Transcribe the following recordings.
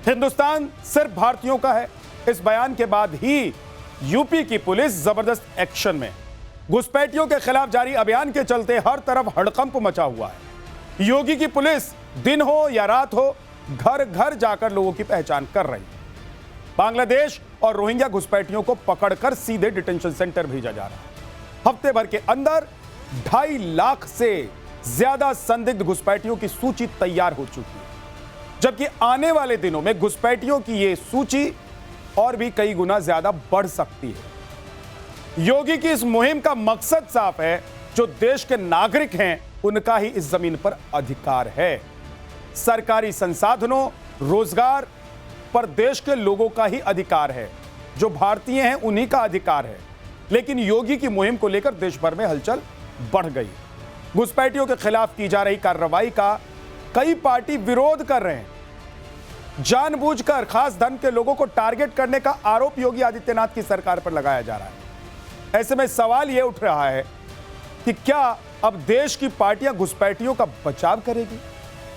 हिंदुस्तान सिर्फ भारतीयों का है। इस बयान के बाद ही यूपी की पुलिस जबरदस्त एक्शन में। घुसपैठियों के खिलाफ जारी अभियान के चलते हर तरफ हड़कंप मचा हुआ है। योगी की पुलिस दिन हो या रात हो घर घर जाकर लोगों की पहचान कर रही है। बांग्लादेश और रोहिंग्या घुसपैठियों को पकड़कर सीधे डिटेंशन सेंटर भेजा जा रहा है। हफ्ते भर के अंदर 2.5 लाख से ज्यादा संदिग्ध घुसपैठियों की सूची तैयार हो चुकी है, जबकि आने वाले दिनों में घुसपैठियों की यह सूची और भी कई गुना ज्यादा बढ़ सकती है। योगी की इस मुहिम का मकसद साफ है, जो देश के नागरिक हैं उनका ही इस जमीन पर अधिकार है। सरकारी संसाधनों, रोजगार पर देश के लोगों का ही अधिकार है। जो भारतीय हैं उन्हीं का अधिकार है। लेकिन योगी की मुहिम को लेकर देश भर में हलचल बढ़ गई। घुसपैठियों के खिलाफ की जा रही कार्रवाई का कई पार्टी विरोध कर रहे हैं। जानबूझकर खास धन के लोगों को टारगेट करने का आरोप योगी आदित्यनाथ की सरकार पर लगाया जा रहा है। ऐसे में सवाल यह उठ रहा है कि क्या अब देश की पार्टियां घुसपैठियों का बचाव करेगी?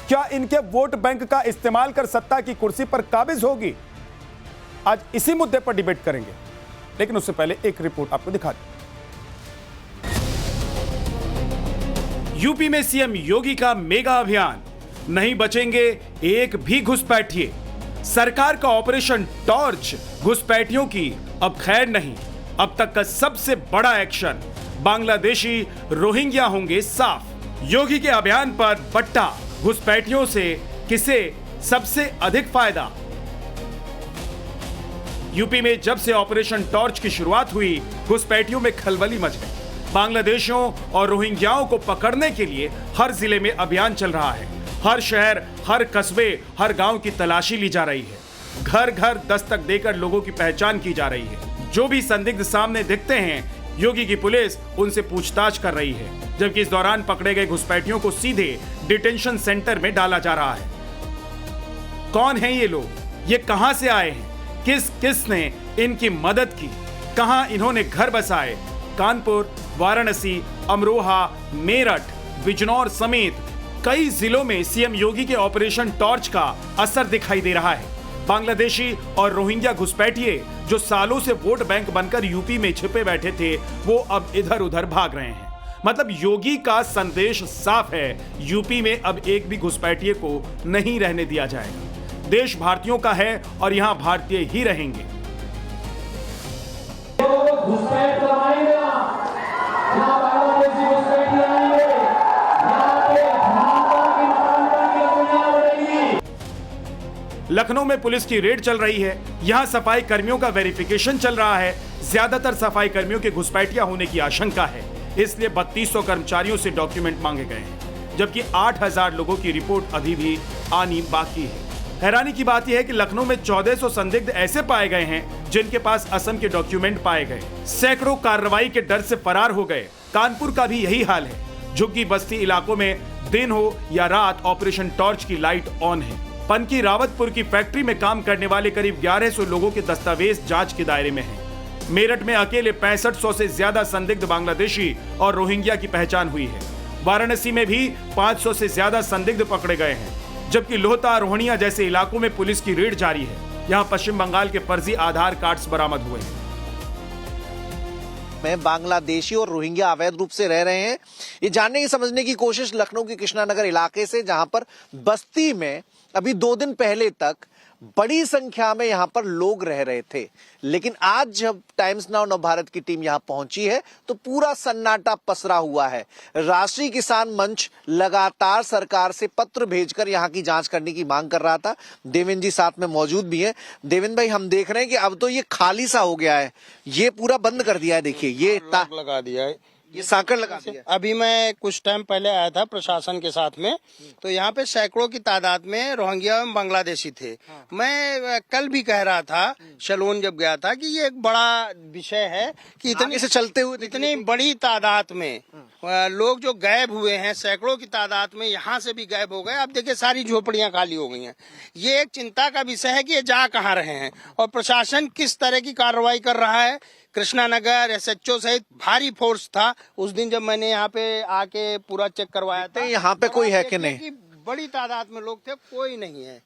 क्या इनके वोट बैंक का इस्तेमाल कर सत्ता की कुर्सी पर काबिज होगी? आज इसी मुद्दे पर डिबेट करेंगे, लेकिन उससे पहले एक रिपोर्ट आपको दिखा दें। यूपी में सीएम योगी का मेगा अभियान, नहीं बचेंगे एक भी घुसपैठिए। सरकार का ऑपरेशन टॉर्च घुसपैठियों की अब खैर नहीं। अब तक का सबसे बड़ा एक्शन, बांग्लादेशी रोहिंग्या होंगे साफ। योगी के अभियान पर बट्टा, घुसपैठियों से किसे सबसे अधिक फायदा? यूपी में जब से ऑपरेशन टॉर्च की शुरुआत हुई, घुसपैठियों में खलबली मच गई। बांग्लादेशियों और रोहिंग्याओं को पकड़ने के लिए हर जिले में अभियान चल रहा है। हर शहर, हर कस्बे, हर गांव की तलाशी ली जा रही है। घर घर दस्तक देकर लोगों की पहचान की जा रही है। जो भी संदिग्ध सामने दिखते हैं, योगी की पुलिस उनसे पूछताछ कर रही है, जबकि इस दौरान पकड़े गए घुसपैठियों को सीधे डिटेंशन सेंटर में डाला जा रहा है। कौन हैं ये लोग? ये कहां से आए हैं? किसने इनकी मदद की? कहां इन्होंने घर बसाए? कानपुर, वाराणसी, अमरोहा, मेरठ, बिजनौर समेत कई जिलों में सीएम योगी के ऑपरेशन टॉर्च का असर दिखाई दे रहा है। बांग्लादेशी और रोहिंग्या घुसपैठिए जो सालों से वोट बैंक बनकर यूपी में छिपे बैठे थे, वो अब इधर उधर भाग रहे हैं। मतलब योगी का संदेश साफ है, यूपी में अब एक भी घुसपैठिए को नहीं रहने दिया जाएगा। देश भारतीयों का है और यहां भारतीय ही रहेंगे। लखनऊ में पुलिस की रेड चल रही है। यहां सफाई कर्मियों का वेरिफिकेशन चल रहा है। ज्यादातर सफाई कर्मियों के घुसपैठिया होने की आशंका है, इसलिए 3200 कर्मचारियों से डॉक्यूमेंट मांगे गए हैं, जबकि 8000 लोगों की रिपोर्ट अभी भी आनी बाकी है। हैरानी की बात यह है कि लखनऊ में 1400 संदिग्ध ऐसे पाए गए हैं जिनके पास असम के डॉक्यूमेंट पाए गए। सैकड़ों कार्रवाई के डर से फरार हो गए। कानपुर का भी यही हाल है। झुग्गी बस्ती इलाकों में दिन हो या रात ऑपरेशन टॉर्च की लाइट ऑन है। पनकी रावतपुर की फैक्ट्री में काम करने वाले करीब 1100 लोगों के दस्तावेज जांच के दायरे में हैं। मेरठ में अकेले 6500 से ज्यादा संदिग्ध बांग्लादेशी और रोहिंग्या की पहचान हुई है। वाराणसी में भी 500 से ज्यादा संदिग्ध पकड़े गए हैं, जबकि लोहता, रोहनिया जैसे इलाकों में पुलिस की रेड जारी है। यहां पश्चिम बंगाल के फर्जी आधार कार्ड्स बरामद हुए हैं। में बांग्लादेशी और रोहिंग्या अवैध रूप से रह रहे हैं, ये जानने की समझने की कोशिश लखनऊ के कृष्णानगर इलाके से, जहां पर बस्ती में अभी 2 दिन पहले तक बड़ी संख्या में यहां पर लोग रह रहे थे। लेकिन आज जब टाइम्स नाउ नवभारत की टीम यहां पहुंची है तो पूरा सन्नाटा पसरा हुआ है। राष्ट्रीय किसान मंच लगातार सरकार से पत्र भेजकर यहां की जांच करने की मांग कर रहा था। देवेंद्र जी साथ में मौजूद भी हैं। देवेंद्र भाई, हम देख रहे हैं कि अब तो ये खाली सा हो गया है, ये पूरा बंद कर दिया है। देखिए, ये लगा दिया है, ये सांकड़ लगा दिया। अभी मैं कुछ टाइम पहले आया था प्रशासन के साथ में, तो यहाँ पे सैकड़ों की तादाद में रोहिंग्या एवं बांग्लादेशी थे। मैं कल भी कह रहा था, शलोन जब गया था, कि ये एक बड़ा विषय है कि इतनी से चलते हुए इतनी बड़ी तादाद में लोग जो गायब हुए हैं, सैकड़ों की तादाद में यहाँ से भी गायब हो गए। अब देखिए, सारी झोपड़ियां खाली हो गई हैं। ये एक चिंता का विषय है कि ये जा कहाँ रहे हैं और प्रशासन किस तरह की कार्रवाई कर रहा है। कृष्णानगर एसएचओ सहित भारी फोर्स था उस दिन जब मैंने यहाँ पे आके पूरा चेक करवाया था। यहाँ पे कोई है कि नहीं? बड़ी तादाद में लोग थे, कोई नहीं है।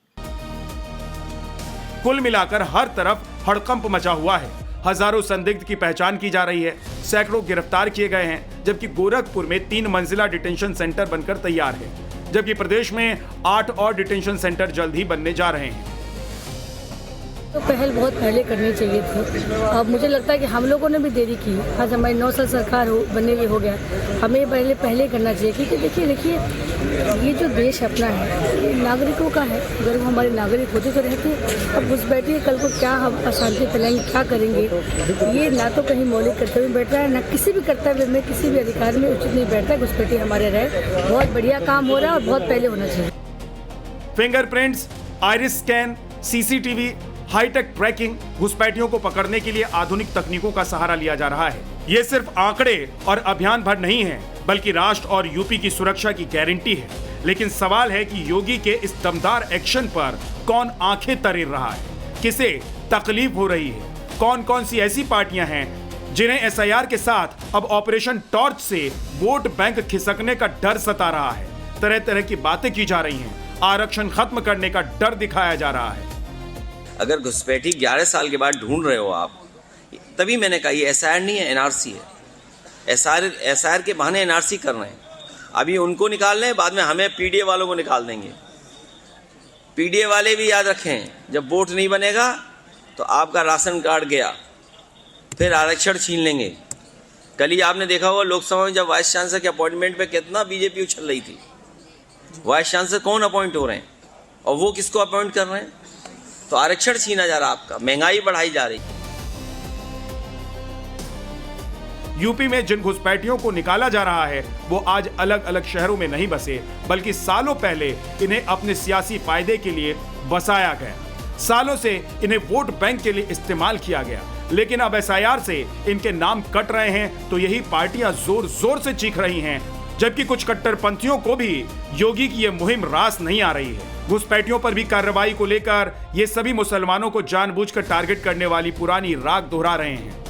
कुल मिलाकर हर तरफ हड़कंप मचा हुआ है। हजारों संदिग्ध की पहचान की जा रही है, सैकड़ों गिरफ्तार किए गए हैं, जबकि गोरखपुर में 3 मंजिला डिटेंशन सेंटर बनकर तैयार है, जबकि प्रदेश में 8 और डिटेंशन सेंटर जल्द ही बनने जा रहे हैं। तो पहल बहुत पहले करनी चाहिए थी। अब मुझे लगता है कि हम लोगों ने भी देरी की। आज हमारी 9 साल सरकार बनने हुई हो गया, हमें पहले करना चाहिए, क्योंकि देखिए ये जो देश अपना है ये नागरिकों का है। अगर वो हमारे नागरिक होते तो रहते। अब घुसपैठी कल को क्या हम अशांति फैलाएंगे, क्या करेंगे, ये ना तो कहीं मौलिक कर्तव्य में बैठ रहा है, ना किसी भी कर्तव्य में, किसी भी अधिकार में उचित नहीं बैठता है। घुसपैठी हमारे रहे, बहुत बढ़िया काम हो रहा है और बहुत पहले होना चाहिए। Fingerprints, iris scan, CCTV, hi-tech tracking, घुसपैठियों को पकड़ने के लिए आधुनिक तकनीकों का सहारा लिया जा रहा है। ये सिर्फ आंकड़े और अभियान भर नहीं है, बल्कि राष्ट्र और यूपी की सुरक्षा की गारंटी है। लेकिन सवाल है कि योगी के इस दमदार एक्शन पर कौन आंखें तरेर रहा है, किसे तकलीफ हो रही है, कौन कौन सी ऐसी पार्टियां हैं जिन्हें एसआईआर के साथ अब ऑपरेशन टॉर्च से वोट बैंक खिसकने का डर सता रहा है। तरह तरह की बातें की जा रही हैं, आरक्षण खत्म करने का डर दिखाया जा रहा है। अगर घुसपैठी 11 साल के बाद ढूंढ रहे हो आप, तभी मैंने कहा ये एसआईआर नहीं है, एनआरसी है। एसआईआर के बहाने एनआरसी कर रहे हैं। अभी उनको निकाल रहे हैं, बाद में हमें पीडीए वालों को निकाल देंगे। पीडीए वाले भी याद रखें, जब वोट नहीं बनेगा तो आपका राशन कार्ड गया, फिर आरक्षण छीन लेंगे। कल ही आपने देखा होगा लोकसभा में जब वाइस चांसलर के अपॉइंटमेंट पे कितना बीजेपी उछल रही थी। वाइस चांसलर कौन अपॉइंट हो रहे हैं और वो किसको अपॉइंट कर रहे हैं? तो आरक्षण छीना जा रहा आपका, महंगाई बढ़ाई जा रही। यूपी में जिन घुसपैठियों को निकाला जा रहा है वो आज अलग अलग शहरों में नहीं बसे, बल्कि सालों पहले इन्हें अपने सियासी फायदे के लिए बसाया गया। सालों से इन्हें वोट बैंक के लिए इस्तेमाल किया गया, लेकिन अब एसआईआर से इनके नाम कट रहे हैं तो यही पार्टियां जोर जोर से चीख रही हैं, जबकि कुछ कट्टरपंथियों को भी योगी की यह मुहिम रास नहीं आ रही है। घुसपैठियों पर भी कार्रवाई को लेकर ये सभी मुसलमानों को जानबूझकर टारगेट करने वाली पुरानी राग दोहरा रहे हैं।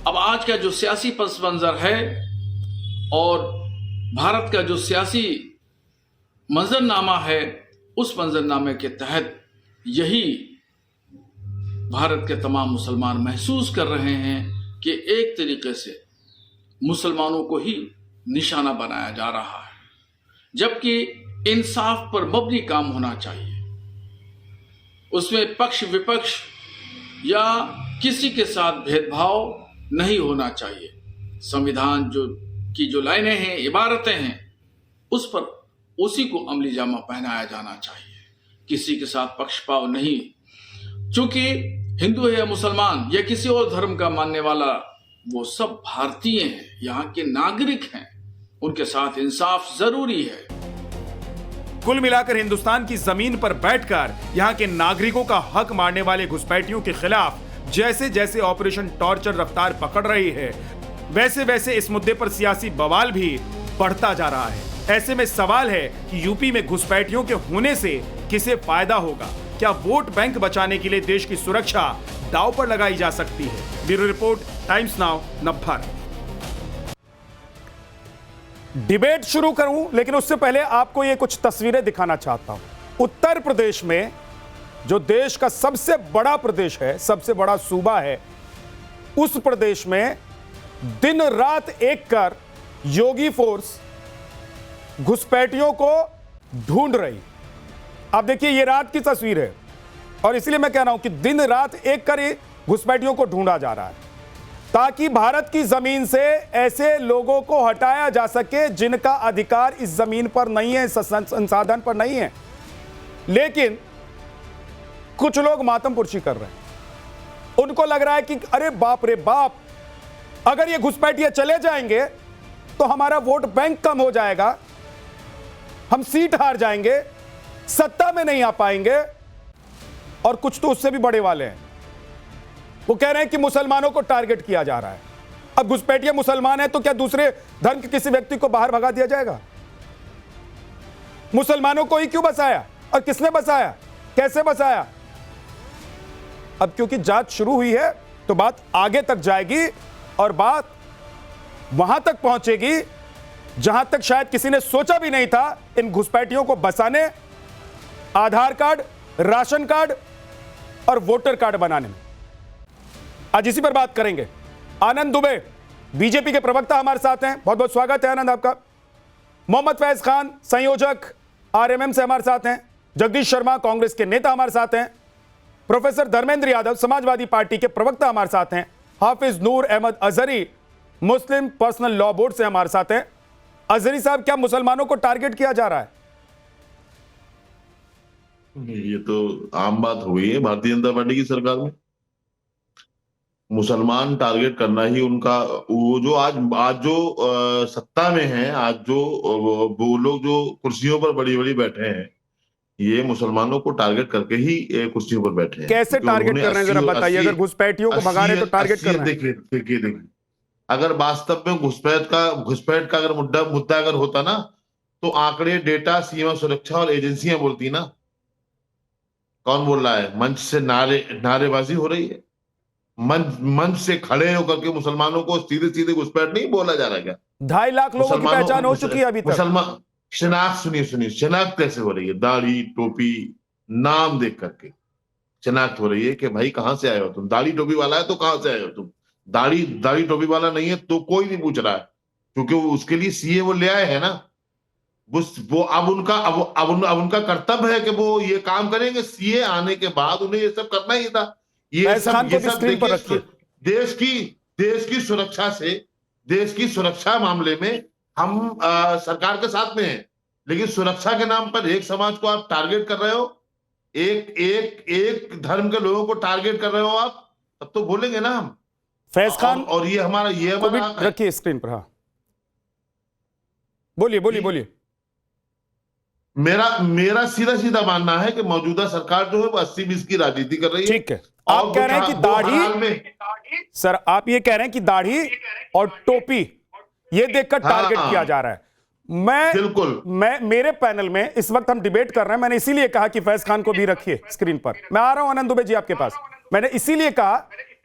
अब आज का जो सियासी पस मंजर है और भारत का जो सियासी मंजरनामा है, उस मंजरनामे के तहत यही भारत के तमाम मुसलमान महसूस कर रहे हैं कि एक तरीके से मुसलमानों को ही निशाना बनाया जा रहा है, जबकि इंसाफ पर मबनी काम होना चाहिए। उसमें पक्ष विपक्ष या किसी के साथ भेदभाव नहीं होना चाहिए। संविधान जो लाइनें हैं, इबारतें हैं, उस पर उसी को अमली जामा पहनाया जाना चाहिए, किसी के साथ पक्षपात नहीं। चूंकि हिंदू है या मुसलमान या किसी और धर्म का मानने वाला, वो सब भारतीय हैं, यहाँ के नागरिक हैं, उनके साथ इंसाफ जरूरी है। कुल मिलाकर हिंदुस्तान की जमीन पर बैठकर यहाँ के नागरिकों का हक मारने वाले घुसपैठियों के खिलाफ जैसे जैसे ऑपरेशन टॉर्चर रफ्तार पकड़ रही है, वैसे वैसे इस मुद्दे पर सियासी बवाल भी बढ़ता जा रहा है। ऐसे में सवाल है कि यूपी में घुसपैठियों के होने से किसे फायदा होगा? क्या वोट बैंक बचाने के लिए देश की सुरक्षा दांव पर लगाई जा सकती है? Bureau report, times now, Navbharat. Debate शुरू करूं, लेकिन उससे पहले आपको ये कुछ तस्वीरें दिखाना चाहता हूं। उत्तर प्रदेश में, जो देश का सबसे बड़ा प्रदेश है, सबसे बड़ा सूबा है, उस प्रदेश में दिन रात एक कर योगी फोर्स घुसपैठियों को ढूंढ रही। अब देखिए, ये रात की तस्वीर है और इसलिए मैं कह रहा हूं कि दिन रात एक कर घुसपैठियों को ढूंढा जा रहा है, ताकि भारत की जमीन से ऐसे लोगों को हटाया जा सके जिनका अधिकार इस जमीन पर नहीं है, संसाधन पर नहीं है। लेकिन कुछ लोग मातमपुरशी कर रहे हैं। उनको लग रहा है कि अरे बाप रे बाप, अगर ये घुसपैठिए चले जाएंगे तो हमारा वोट बैंक कम हो जाएगा, हम सीट हार जाएंगे, सत्ता में नहीं आ पाएंगे। और कुछ तो उससे भी बड़े वाले हैं, वो कह रहे हैं कि मुसलमानों को टारगेट किया जा रहा है। अब घुसपैठिए मुसलमान है तो क्या दूसरे धर्म के किसी व्यक्ति को बाहर भगा दिया जाएगा? मुसलमानों को ही क्यों बसाया और किसने बसाया, कैसे बसाया? अब क्योंकि जांच शुरू हुई है तो बात आगे तक जाएगी और बात वहां तक पहुंचेगी जहां तक शायद किसी ने सोचा भी नहीं था। इन घुसपैठियों को बसाने, आधार कार्ड राशन कार्ड और वोटर कार्ड बनाने में। आज इसी पर बात करेंगे। आनंद दुबे बीजेपी के प्रवक्ता हमारे साथ हैं, बहुत बहुत स्वागत है आनंद आपका। मोहम्मद फैज खान संयोजक आरएमएम से हमारे साथ हैं। जगदीश शर्मा कांग्रेस के नेता हमारे साथ हैं। प्रोफेसर धर्मेंद्र यादव समाजवादी पार्टी के प्रवक्ता हमारे साथ हैं। हाफिज नूर अहमद अजहरी मुस्लिम पर्सनल लॉ बोर्ड से हमारे साथ हैं। अजहरी साहब, क्या मुसलमानों को टारगेट किया जा रहा है? ये तो आम बात हो गई है भारतीय जनता पार्टी की सरकार में। मुसलमान टारगेट करना ही उनका, वो जो आज जो सत्ता में है, आज जो वो लोग जो कुर्सियों पर बड़ी बड़ी बैठे हैं, ये मुसलमानों को टारगेट करके ही कुर्सियों पर बैठे हैं। कैसे टारगेट कर रहे हैं जरा बताइए। अगर घुसपैठियों को भगा रहे तो टारगेट कर रहे हैं। देखिए अगर वास्तव में घुसपैठ का अगर मुद्दा अगर होता ना, तो आंकड़े, डेटा, सीमा सुरक्षा और एजेंसियां बोलती ना। कौन बोल रहा है? मंच से नारेबाजी हो रही है। मंच से खड़े होकर के मुसलमानों को सीधे सीधे घुसपैठ नहीं बोला जा रहा। क्या 2.5 लाख लोगों की पहचान हो चुकी है अभी तक? मुसलमान शनाख्त, सुनिए शनाख्त कैसे हो रही है? दाढ़ी, टोपी, नाम देख करके शनाख्त हो रही है कि भाई कहां से आए हो तुम। दाढ़ी टोपी वाला है तो कहां से आए हो तुम। दाढ़ी टोपी वाला नहीं है तो कोई नहीं पूछ रहा है, क्योंकि उसके लिए सीए वो ले आए हैं ना। वो अब उनका कर्तव्य है कि वो ये काम करेंगे। सीए आने के बाद उन्हें ये सब करना ही था। ये सब देश की सुरक्षा से, देश की सुरक्षा मामले में हम सरकार के साथ में हैं, लेकिन सुरक्षा के नाम पर एक समाज को आप टारगेट कर रहे हो, एक धर्म के लोगों को टारगेट कर रहे हो आप, तब तो बोलेंगे ना हम। फैज खान और ये हमारा रखिए स्क्रीन पर। हाँ बोलिए। मेरा सीधा मानना है कि मौजूदा सरकार जो है वो 80-20 की राजनीति कर रही है। ठीक है, आप कह रहे हैं कि दाढ़ी, सर आप ये कह रहे हैं कि दाढ़ी और टोपी ये देखकर टारगेट किया जा रहा है। बिल्कुल। मेरे पैनल में इस वक्त हम डिबेट कर रहे हैं। मैंने इसीलिए कहा कि फैज खान को भी रखिए स्क्रीन पर। मैं आ रहा हूं आनंद दुबे जी आपके पास। मैंने इसीलिए कहा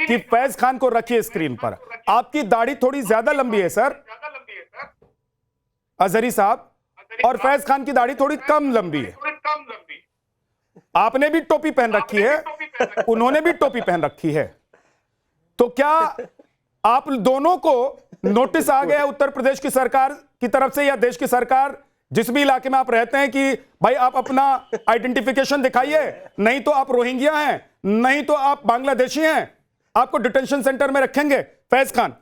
कि फैज खान को रखिए स्क्रीन पर। आपकी दाढ़ी थोड़ी ज्यादा लंबी है सर अजहरी साहब, और फैज खान की दाढ़ी थोड़ी कम लंबी है। आपने भी टोपी पहन रखी है, उन्होंने भी टोपी पहन रखी है। तो क्या आप दोनों को नोटिस आ गया उत्तर प्रदेश की सरकार की तरफ से, या देश की सरकार जिस भी इलाके में आप रहते हैं, कि भाई आप अपना आइडेंटिफिकेशन दिखाइए, नहीं तो आप रोहिंग्या हैं, नहीं तो आप बांग्लादेशी हैं, आपको डिटेंशन सेंटर में रखेंगे? फैज खान,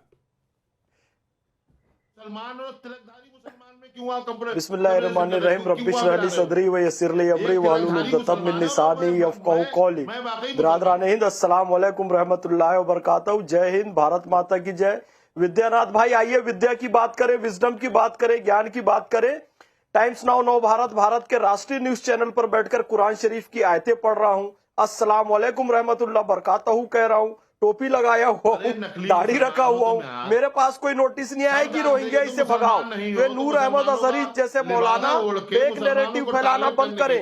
मुसलमान और तिलकधारी मुसलमान में क्यों आप बिस्मिल्लाहिर्रहमानिर्रहीम रब्बिश रहली सदरी व यस्सिर ली अमरी वहलुल उक़दतम मिन लिसानी यफ़क़हू क़ौली। बिरादरान हिंद, अस्सलाम वालेकुम रहमतुल्लाहि व बरकातहू। जय हिंद, भारत माता की जय। विद्यानाथ भाई, आइए विद्या की बात करें, विजडम की बात करें, ज्ञान की बात करें। टाइम्स नाउ नव भारत के राष्ट्रीय न्यूज चैनल पर बैठकर कुरान शरीफ की आयतें पढ़ रहा हूँ। अस्सलाम वालेकुम रहमतुल्लाह बरकातहू कह रहा हूँ, टोपी लगाया हुआ हूँ, दाढ़ी रखा हुआ हूँ। मेरे पास कोई नोटिस नहीं आया कि रोहिंग्या इसे भगाओ। वे नूर अहमद अजहरी जैसे मौलाना फेक नैरेटिव फैलाना बंद करें।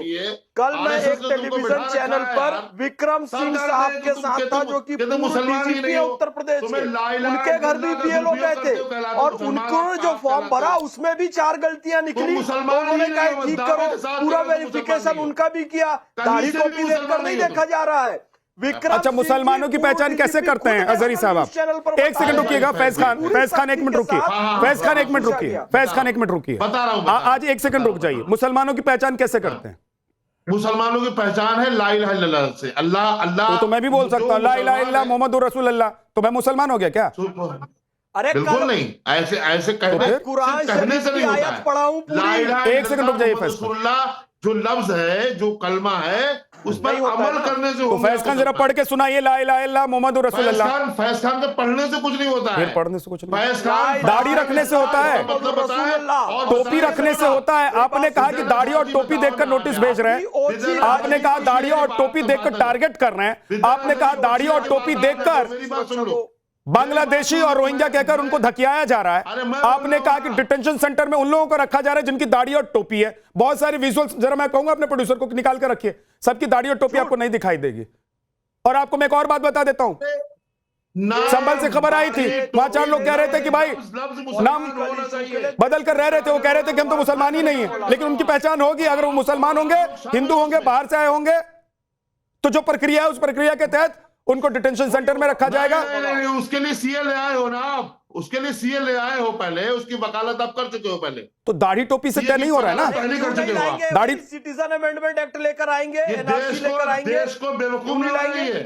कल मैं एक टेलीविजन चैनल पर विक्रम सिंह साहब के साथ था, जो कि डीजीपी है उत्तर प्रदेश के। उनके घर भी बीएलओ गए थे और उन्होंने जो फॉर्म भरा उसमें भी 4 गलतियां निकली। उन्होंने कहा ठीक करो, पूरा वेरिफिकेशन उनका भी किया। दाढ़ी टोपी देखकर नहीं देखा जा रहा है। अच्छा, मुसलमानों की पहचान कैसे करते हैं अजहरी साहब? आप एक सेकंड रुकिएगा। फैज खान 1 मिनट रुकिए। फैज खान 1 मिनट रुकिए। बता रहा हूं। आज 1 सेकंड रुक जाइए। मुसलमानों की पहचान कैसे करते हैं? मुसलमानों की पहचान है ला इलाहा इल्लल्लाह से। अल्लाह तो मैं भी बोल सकता हूँ ला इलाहा इल्लल्लाह मुहम्मदुर रसूलुल्लाह, तो मैं मुसलमान हो गया क्या? अरे बिल्कुल नहीं, ऐसे कहने से नहीं होता है। 1 सेकंड रुक जाइए। फैज जो लफ्ज है, जो कलमा है, उस पर अमल करने से। तो फैज खान जरा पढ़ के सुनाइए ला इलाहा इल्लल्लाह मुहम्मदुर रसूलुल्लाह। फैज खान के पढ़ने से कुछ नहीं होता है। फिर पढ़ने से कुछ नहीं, फैज खान दाढ़ी रखने से होता है, टोपी रखने से होता है। आपने कहा कि दाढ़ी और टोपी देखकर नोटिस भेज रहे हैं। आपने कहा दाढ़ी और टोपी देखकर टारगेट कर रहे हैं। आपने कहा दाढ़ी और टोपी देखकर बांग्लादेशी और रोहिंग्या कहकर उनको धकियाया जा रहा है। आपने कहा कि डिटेंशन सेंटर में उन लोगों को रखा जा रहा है जिनकी दाढ़ी और टोपी है। बहुत सारे विजुअल्स जरा मैं कहूंगा अपने प्रोड्यूसर को निकाल कर रखिए, सबकी दाढ़ी और टोपी आपको नहीं दिखाई देगी। और आपको मैं एक और बात बता देता हूं, संभल से खबर आई थी, वहां 4 लोग कह रहे थे कि भाई नाम बदल कर रह रहे थे। वो कह रहे थे कि हम तो मुसलमान ही नहीं है, लेकिन उनकी पहचान होगी। अगर वो मुसलमान होंगे, हिंदू होंगे, बाहर से आए होंगे, तो जो प्रक्रिया है उस प्रक्रिया के तहत उनको डिटेंशन सेंटर में रखा जाएगा। नहीं, उसके लिए सीए ले आए हो ना आप, उसके लिए सीए ले आए हो, पहले उसकी वकालत आप कर चुके हो पहले। तो दाढ़ी टोपी से तय नहीं हो रहा है ना, पहले कर चुके हो आप। दाढ़ी सिटीजन अमेंडमेंट एक्ट लेकर आएंगे, एनआरसी लेकर आएंगे, देश को बेवकूफ नहीं बनाएंगे।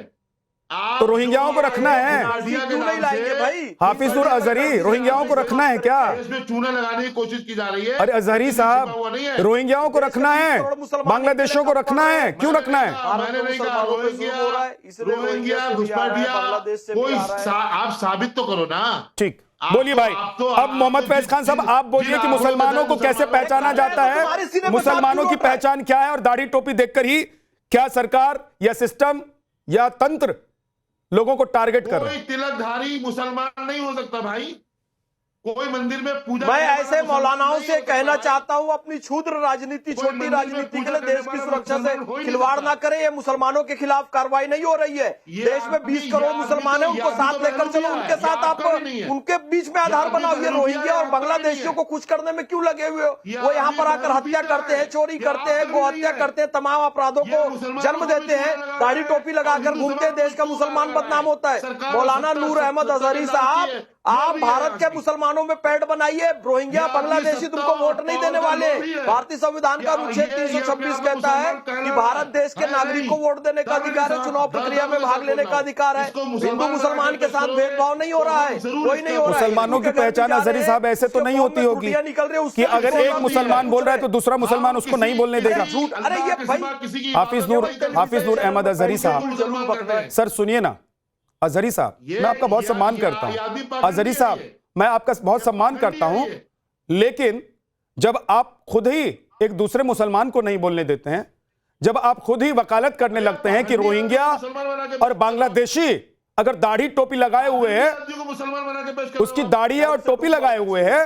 तो रोहिंग्याओं को रखना है, क्यों नहीं लाएंगे भाई? हाफिज नूर अजहरी, रोहिंग्याओं को रखना है क्या? इसमें चूना लगाने की कोशिश की जा रही है। अरे अजहरी साहब, रोहिंग्याओं को रखना है, बांग्लादेशियों को रखना है, क्यों रखना है? मैंने नहीं कहा रोहिंग्या घुसपैठिया, कोई आप साबित तो करो ना। ठीक, बोलिए भाई। अब मोहम्मद फैज खान साहब आप बोलिए कि मुसलमानों को कैसे पहचाना जाता है, मुसलमानों की पहचान क्या है, और दाढ़ी टोपी देखकर ही क्या सरकार या सिस्टम या तंत्र लोगों को टारगेट कर रहे हैं? कोई तिलकधारी मुसलमान नहीं हो सकता भाई, कोई मंदिर में पूजा। मैं ऐसे मौलानाओं से कहना चाहता हूं, अपनी क्षुद्र राजनीति, छोटी राजनीति के लिए देश की सुरक्षा से खिलवाड़ ना करें। ये मुसलमानों के खिलाफ कार्रवाई नहीं हो रही है। देश में 20 करोड़ मुसलमान हैं, उनको साथ लेकर चलो, उनके साथ आप उनके बीच में आधार बनाओ। ये रोहिंग्या और बांग्लादेशियों को कुछ करने में क्यों लगे हुए हो? वो यहाँ पर आकर हत्या करते हैं, चोरी करते हैं, गौ हत्या करते हैं, तमाम अपराधों को जन्म देते हैं, दाढ़ी टोपी लगाकर घूमते हैं, देश का मुसलमान बदनाम होता है। मौलाना नूर अहमद अजहरी साहब, आप भारत के मुसलमानों में पैड बनाइए। रोहिंग्या बांग्लादेशी तुमको वोट नहीं देने वाले। भारतीय संविधान का अनुच्छेद 326 कहता है कि भारत देश के नागरिक को वोट देने का अधिकार है, चुनाव प्रक्रिया में भाग लेने का अधिकार है। हिंदू मुसलमान के साथ भेदभाव नहीं हो रहा है, कोई नहीं हो रहा है। मुसलमानों की पहचान अजहरी साहब ऐसे तो नहीं होती होगी कि अगर एक मुसलमान बोल रहा है तो दूसरा मुसलमान उसको नहीं बोलने देगा। अरे ये भाई, हाफिज नूर अहमद अजहरी साहब, सर सुनिए ना, अजहरी साहब मैं आपका बहुत सम्मान करता हूं, अजहरी साहब मैं आपका बहुत सम्मान करता हूं, लेकिन जब आप खुद ही एक दूसरे मुसलमान को नहीं बोलने देते हैं, जब आप खुद ही वकालत करने लगते हैं कि रोहिंग्या और बांग्लादेशी अगर दाढ़ी टोपी लगाए हुए है, उसकी दाढ़ी है और टोपी लगाए हुए है,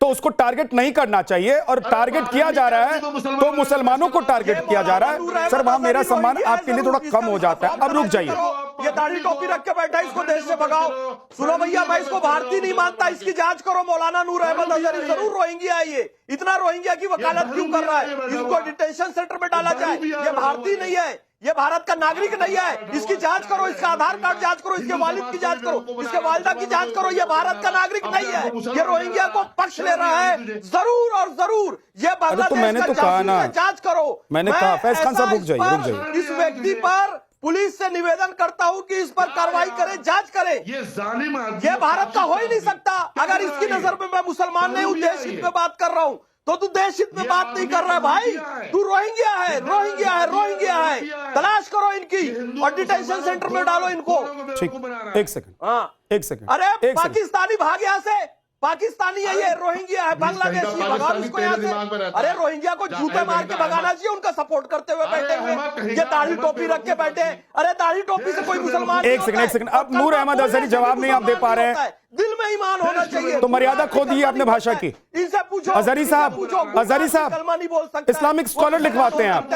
तो उसको टारगेट नहीं करना चाहिए, और टारगेट किया जा रहा है तो मुसलमानों को टारगेट किया जा रहा है। सर वहां मेरा सम्मान आपके लिए थोड़ा कम हो जाता है। अब रुक जाइए, ये दाढ़ी टोपी रख के बैठा, इसको देश से भगाओ। सुनो भैया, मैं इसको भारतीय नहीं मानता, इसकी जांच करो। मौलाना नूर अहमद अजहरी जरूर रोहिंग्या है, ये इतना रोहिंग्या की वकालत क्यों कर रहा है? इसको डिटेंशन सेंटर में डाला जाए। ये भारतीय नहीं है, ये भारत का नागरिक नहीं है। इसकी जांच करो, इसका आधार कार्ड जांच करो, इसके वालिद की जांच करो, इसके वालिदा की जांच करो। ये भारत का नागरिक नहीं है, ये रोहिंग्या को पक्ष ले रहा है। जरूर और जरूर ये बांग्लादेश मैंने तो कहा ना, जांच करो। मैंने कहा फैज खान साहब रुक जाइए। इस व्यक्ति पर पुलिस से निवेदन करता हूं कि इस पर कार्रवाई करे, जांच करे। ये भारत का हो ही नहीं सकता। अगर इसकी नजर में मैं मुसलमान नहीं हूं, देश हित में बात कर रहा हूं, तो तू देश हित में बात नहीं कर रहा है भाई। तू रोहिंग्या है, रोहिंग्या है, रोहिंग्या है। तलाश करो इनकी और डिटेंशन सेंटर में डालो इनको। ठीक, एक सेकंड, हाँ एक सेकंड। अरे पाकिस्तानी भाग यहाँ से, पाकिस्तानी है ये, रोहिंग्या है, बांग्लादेशी, भगाओ इसको यहाँ से। अरे रोहिंग्या को जूते मार के भगाना चाहिए, उनका सपोर्ट करते हुए बैठे हुए। ये दाढ़ी टोपी रख के बैठे। अरे दाढ़ी टोपी से कोई मुसलमान एक सेकंड, अब नूर अहमद अजहरी जवाब नहीं आप दे पा रहे हैं। दिल में ईमान होना चाहिए, तो मर्यादा खो दी आपने भाषा की। इनसे पूछो, अजहरी साहब, अजहरी साहब कलमा नहीं बोल सकते, इस्लामिक स्कॉलर लिखवाते हैं आप,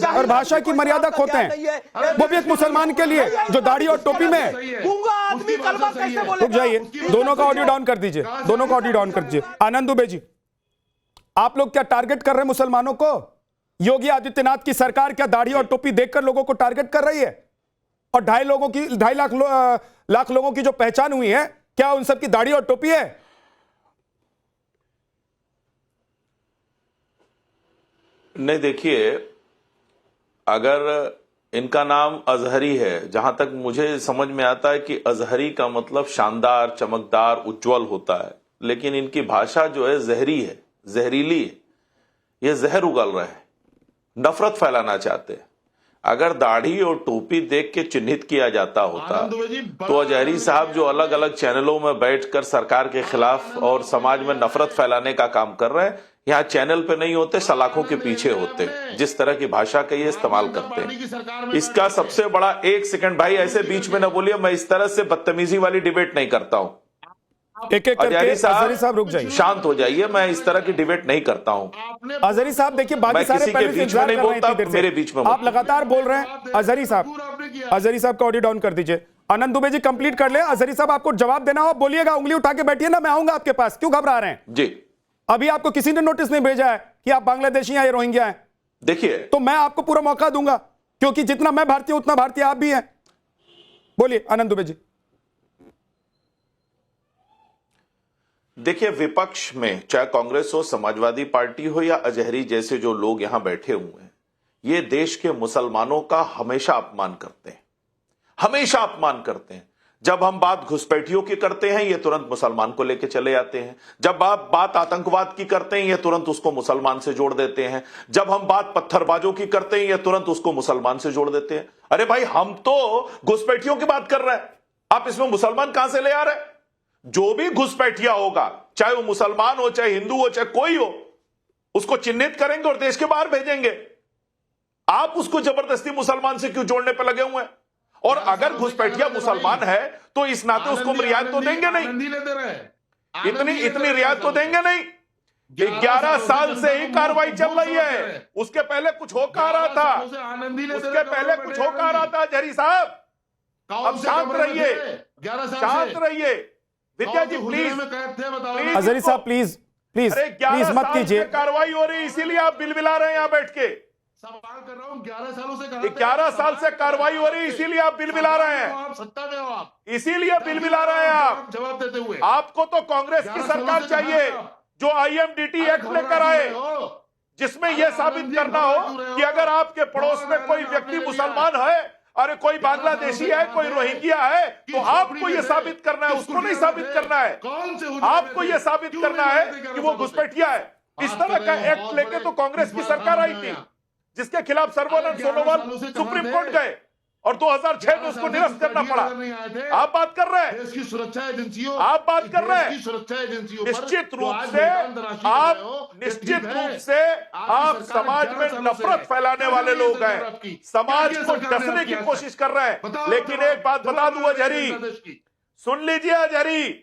और भाषा की मर्यादा खोते हैं, वो भी एक मुसलमान के लिए जो दाढ़ी और टोपी में है। गूंगा आदमी कलमा कैसे बोलेगा? रुक जाइए, दोनों का ऑडियो डाउन कर दीजिए, दोनों का ऑडियो डाउन कर दीजिए। आनंद दुबे जी, आप लोग क्या टारगेट कर रहे हैं मुसलमानों को? योगी आदित्यनाथ की सरकार क्या दाढ़ी और टोपी देखकर लोगों को टारगेट कर रही है? और 2.5 लाख लोगों की जो पहचान हुई है, क्या उन सब की दाढ़ी और टोपी है? नहीं, देखिए, अगर इनका नाम अजहरी है, जहां तक मुझे समझ में आता है कि अजहरी का मतलब शानदार, चमकदार, उज्जवल होता है, लेकिन इनकी भाषा जो है जहरी है, जहरीली है। ये जहर उगल रहे हैं, नफरत फैलाना चाहते हैं। अगर दाढ़ी और टोपी देख के चिन्हित किया जाता होता तो अजहरी साहब जो अलग अलग चैनलों में बैठकर सरकार के खिलाफ और समाज में नफरत फैलाने का काम कर रहे हैं, यहाँ चैनल पे नहीं होते, सलाखों के पीछे होते। जिस तरह की भाषा का ये इस्तेमाल करते हैं, इसका सबसे बड़ा, एक सेकंड भाई ऐसे बीच में न बोलिए, मैं इस तरह से बदतमीजी वाली डिबेट नहीं करता हूँ। एक एक करके अजहरी साहब रुक जाइए, शांत हो जाइए, मैं इस तरह की डिबेट नहीं करता हूँ। अजहरी साहब देखिए, बाकी सारे पहले से इंतजार कर रहे हैं, इतनी देर से मेरे बीच में आप लगातार बोल रहे हैं। अजहरी साहब का ऑडियो डाउन कर दीजिए। आनंद दुबे जी कंप्लीट कर ले। अजहरी साहब आपको जवाब देना हो बोलिएगा, उंगली उठा के बैठिए ना, मैं आऊंगा आपके पास। क्यों घबरा रहे हैं जी? अभी आपको किसी ने नोटिस नहीं भेजा है कि आप बांग्लादेशी हैं या रोहिंग्या हैं? देखिए, तो मैं आपको पूरा मौका दूंगा। क्योंकि जितना मैं भारतीय उतना भारतीय आप भी हैं। बोलिए आनंद दुबे जी। देखिए, विपक्ष में चाहे कांग्रेस हो, समाजवादी पार्टी हो या अजहरी जैसे जो लोग यहां बैठे हुए हैं, ये देश के मुसलमानों का हमेशा अपमान करते हैं, हमेशा अपमान करते हैं। जब हम बात घुसपैठियों की करते हैं, ये तुरंत मुसलमान को लेके चले जाते हैं। जब आप बात आतंकवाद की करते हैं, ये तुरंत उसको मुसलमान से जोड़ देते हैं। जब हम बात पत्थरबाजों की करते हैं, ये तुरंत उसको मुसलमान से जोड़ देते हैं। अरे भाई, हम तो घुसपैठियों की बात कर रहे हैं, आप इसमें मुसलमान कहां से ले आ रहे हैं? जो भी घुसपैठिया होगा, चाहे वो मुसलमान हो, चाहे हिंदू हो, चाहे कोई हो, उसको चिन्हित करेंगे और देश के बाहर भेजेंगे। आप उसको जबरदस्ती मुसलमान से क्यों जोड़ने पर लगे हुए हैं? और अगर घुसपैठिया मुसलमान है तो इस नाते उसको रियायत तो देंगे नहीं, इतनी रियायत तो देंगे नहीं। 11 साल से ही कार्रवाई चल रही है, उसके पहले कुछ हो कहा रहा था, उसके पहले कुछ हो कहा रहा था अजहरी साहब। अब शांत रहिए, शांत रहिए। विद्या जी प्लीज, अजहरी साहब प्लीज प्लीज प्लीज मत कीजिए। कार्रवाई हो रही, इसीलिए आप बिलबिला रहे हैं यहां बैठ के। सवाल कर रहा हूं, 11 सालों से 11 साल से कार्रवाई हो रही, इसीलिए आप बिलबिला रहे हैं। आप सत्ता में हो, आप इसीलिए बिलबिला रहे हैं आप। जवाब देते हुए आपको तो कांग्रेस की सरकार चाहिए जो IMDT एक्ट लेकर आए, जिसमें यह साबित करना हो कि अगर आपके पड़ोस में कोई व्यक्ति मुसलमान है, अरे कोई बांग्लादेशी है, कोई रोहिंग्या है, तो आपको यह साबित करना है, उसको नहीं साबित करना है। आपको यह साबित करना है कि वो घुसपैठिया है। इस तरह का एक्ट लेके तो कांग्रेस की सरकार आई थी, जिसके खिलाफ सर्बानंद सोनोवाल सुप्रीम कोर्ट गए और 2006 में उसको निरस्त करना पड़ा। आप बात कर रहे हैं, देश की सुरक्षा एजेंसियों, आप बात कर रहे हैं, देश की सुरक्षा एजेंसियों पर निश्चित तो रूप आज से मैदान तराशी कर रहे हो, आप निश्चित ठीक है। रूप से आप सरकार समाज 11 में सालों से नफरत फैलाने वाले लोग क्या हैं, आपकी? समाज क्या को सरकार ने डसने की किया? कोशिश कर रहे हैं। बताओ, लेकिन एक बात बता दूं अजहरी, सुन लीजिए अजहरी,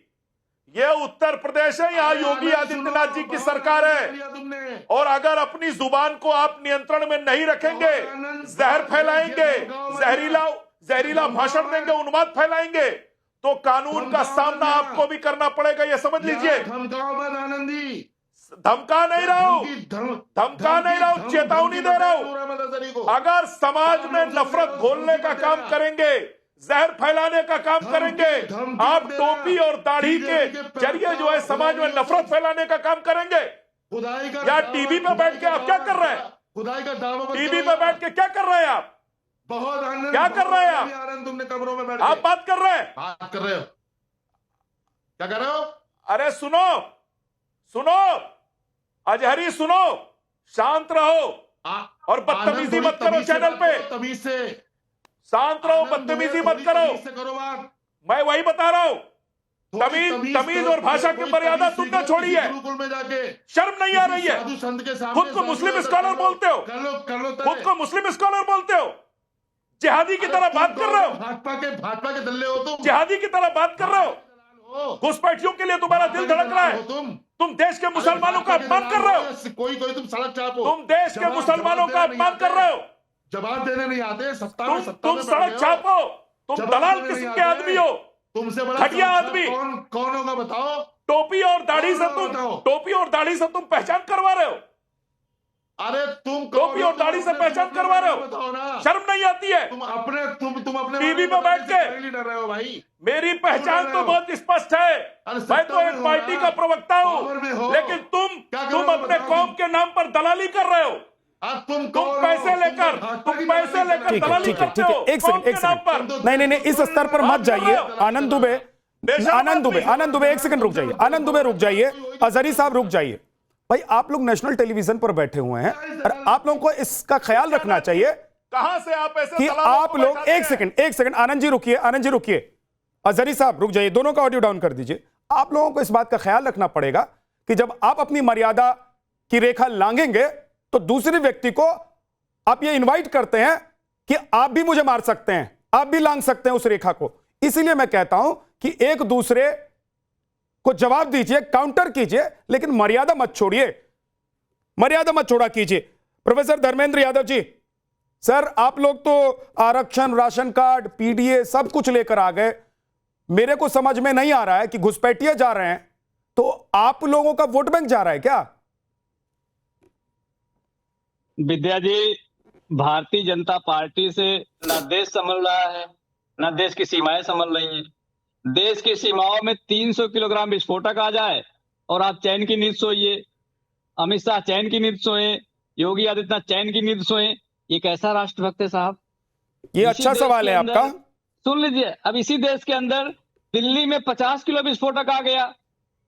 ये उत्तर प्रदेश है, यहाँ योगी आदित्यनाथ जी की सरकार है, और अगर अपनी जुबान को आप नियंत्रण में नहीं रखेंगे, जहर फैलाएंगे, जहरीला भाषण देंगे, उन्माद फैलाएंगे, तो कानून का सामना आपको भी करना पड़ेगा, ये समझ लीजिए। आनंदी, धमका नहीं रहा हूं, चेतावनी दे रहा हूं। अगर समाज में नफरत घोलने का काम करेंगे, जहर फैलाने का काम करेंगे, आप टोपी और दाढ़ी के जरिए जो है समाज में नफरत फैलाने का काम करेंगे, या टीवी पे बैठ के आप क्या कर रहे हैं? खुदाई का दावा टीवी पे बैठ के क्या कर रहे हैं आप? बहुत आनंद, क्या कर रहे हैं आप? आनंद तुमने कमरों में बैठ आप बात कर रहे हैं, बात कर रहे हो, क्या कर रहे हो? अरे सुनो सुनो अजहरी, सुनो, शांत रहो और बदतमीजी मत करो चैनल पे, तमीज से शांत रहो, बदतमीजी मत करो। मैं वही बता रहा हूं, तमीज और भाषा की मर्यादा तुमने छोड़ी है, गुरुकुल में जाके शर्म नहीं आ रही है। साधु संत के सामने खुद को मुस्लिम स्कॉलर बोलते हो, कर लो खुद को मुस्लिम स्कॉलर बोलते हो, जिहादी की तरह बात कर रहे हो, भाजपा के दल्ले हो तुम, जिहादी की तरह बात कर रहे हो। घुसपैठियों के लिए तुम्हारा दिल धड़क रहा है, तुम देश के मुसलमानों का अपमान कर रहे हो, कोई तुम सड़क चापो, तुम देश के मुसलमानों का अपमान कर रहे हो, जवाब देने नहीं आते, सत्ता में तुम सड़क छापो, तुम दलाल किस्म के आदमी हो, तुमसे बड़ा घटिया आदमी। कौन होगा बताओ? टोपी और दाढ़ी से तुम पहचान करवा रहे हो, अरे तुम टोपी और दाढ़ी से पहचान करवा रहे हो, बताओ ना, शर्म नहीं आती है? तुम अपने टीवी पे बैठ के लीडर रहे हो भाई। मेरी पहचान तो बहुत स्पष्ट है, मैं तो एक पार्टी का प्रवक्ता हूं, लेकिन तुम अपने कौम के नाम पर दलाली कर रहे हो। तुम पैसे लेकर दलाली करते हो एक सेकंड, नहीं, इस स्तर पर मत जाइए। आनंद दुबे एक सेकंड रुक जाइए, आनंद दुबे रुक जाइए, अजहरी साहब रुक जाइए। भाई आप लोग नेशनल टेलीविजन पर बैठे हुए हैं और आप लोगों को इसका ख्याल रखना चाहिए कहां से आप ऐसे कि आप लोग, एक सेकंड आनंद जी रुकिए, अजहरी साहब रुक जाइए, दोनों का ऑडियो डाउन कर दीजिए। आप लोगों को इस बात का ख्याल रखना पड़ेगा कि जब आप अपनी मर्यादा की रेखा लांघेंगे तो दूसरे व्यक्ति को आप ये इनवाइट करते हैं कि आप भी मुझे मार सकते हैं, आप भी लांघ सकते हैं उस रेखा को। इसीलिए मैं कहता हूं कि एक दूसरे को जवाब दीजिए, काउंटर कीजिए, लेकिन मर्यादा मत छोड़ा कीजिए। प्रोफेसर धर्मेंद्र यादव जी, सर आप लोग तो आरक्षण, राशन कार्ड, पीडीए सब कुछ लेकर आ गए, मेरे को समझ में नहीं आ रहा है कि घुसपैठिए जा रहे हैं तो आप लोगों का वोट बैंक जा रहा है क्या? विद्या जी, भारतीय जनता पार्टी से न देश संभल रहा है, न देश की सीमाएं संभल रही हैं। देश की सीमाओं में 300 किलोग्राम विस्फोटक आ जाए और आप चैन की नींद सोइए, अमित शाह चैन की नींद सोए, योगी आदित्यनाथ चैन की नींद सोए। ये कैसा राष्ट्रभक्त है साहब? ये अच्छा सवाल है आपका। सुन लीजिए, अब इसी देश के अंदर दिल्ली में 50 किलो विस्फोटक आ गया।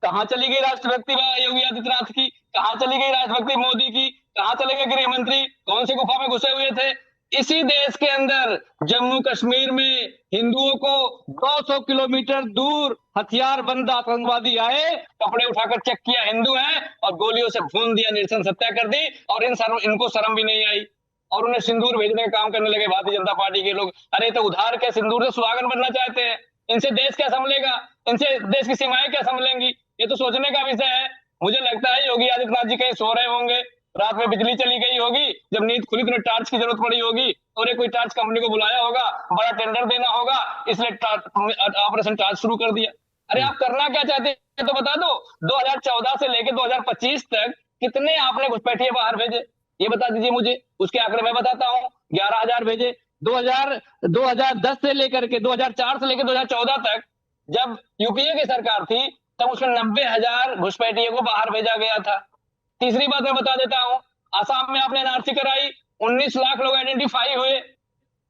कहाँ चली गई राष्ट्रभक्ति योगी आदित्यनाथ की? कहाँ चली गई राष्ट्रभक्ति मोदी की? कहाँ चले गए गृह मंत्री? कौन सी गुफा में घुसे हुए थे? इसी देश के अंदर जम्मू कश्मीर में हिंदुओं को 200 किलोमीटर दूर हथियार बंद आतंकवादी आए, कपड़े उठाकर चेक किया हिंदू हैं और गोलियों से भून दिया, निरसन हत्या कर दी और इनको शर्म भी नहीं आई और उन्हें सिंदूर भेजने का काम करने लगे भारतीय जनता पार्टी के लोग। अरे तो उधार के सिंदूर से सुहागन बनना चाहते हैं, इनसे देश क्या संभलेगा? इनसे देश की सीमाएं क्या संभलेंगी? ये तो सोचने का विषय है। मुझे लगता है योगी आदित्यनाथ जी कहीं सो रहे होंगे, रात में बिजली चली गई होगी, जब नींद खुली तो टार्च की जरूरत पड़ी होगी और कोई टार्च कंपनी को बुलाया होगा, बड़ा टेंडर देना होगा, इसलिए ऑपरेशन टार्च शुरू कर दिया। अरे आप करना क्या चाहते हैं तो बता दो। 2014 से लेकर 2025 तक कितने आपने घुसपैठिए बाहर भेजे, ये बता दीजिए मुझे। उसके आंकड़े मैं बताता हूँ। 11,000 भेजे 2010 से लेकर के 2004 से लेकर 2014 तक, जब यूपीए की सरकार थी तब उसमें 90,000 घुसपैठिए को बाहर भेजा गया था। तीसरी बात मैं बता देता हूं, आसाम में आपने एनआरसी कराई, 19 लाख लोग आइडेंटिफाई हुए